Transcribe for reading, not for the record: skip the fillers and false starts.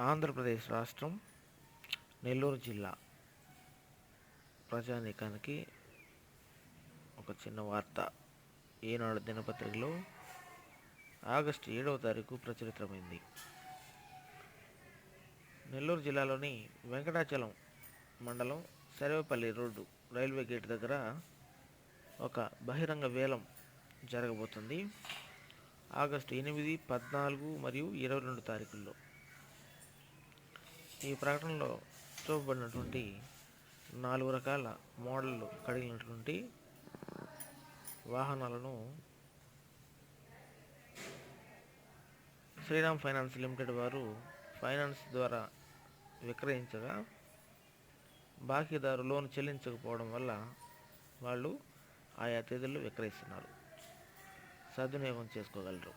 ఆంధ్రప్రదేశ్ రాష్ట్రం నెల్లూరు జిల్లా ప్రజానీకానికి ఒక చిన్న వార్త. ఈనాడు దినపత్రికలో ఆగస్టు 7వ తారీఖు ప్రచురితమైంది. నెల్లూరు జిల్లాలోని వెంకటాచలం మండలం సర్వేపల్లి రోడ్డు రైల్వే గేట్ దగ్గర ఒక బహిరంగ వేలం జరగబోతుంది. ఆగస్టు 8, 14 మరియు 22 తారీఖుల్లో. ఈ ప్రకటనలో చూపబడినటువంటి 4 రకాల మోడళ్లు కలిగినటువంటి వాహనాలను శ్రీరామ్ ఫైనాన్స్ లిమిటెడ్ వారు ఫైనాన్స్ ద్వారా విక్రయించగా, బాకీదారు లోన్ చెల్లించకపోవడం వల్ల వాళ్ళు ఆయా తేదీల్లో విక్రయిస్తున్నారు. సద్వినియోగం చేసుకోగలరు.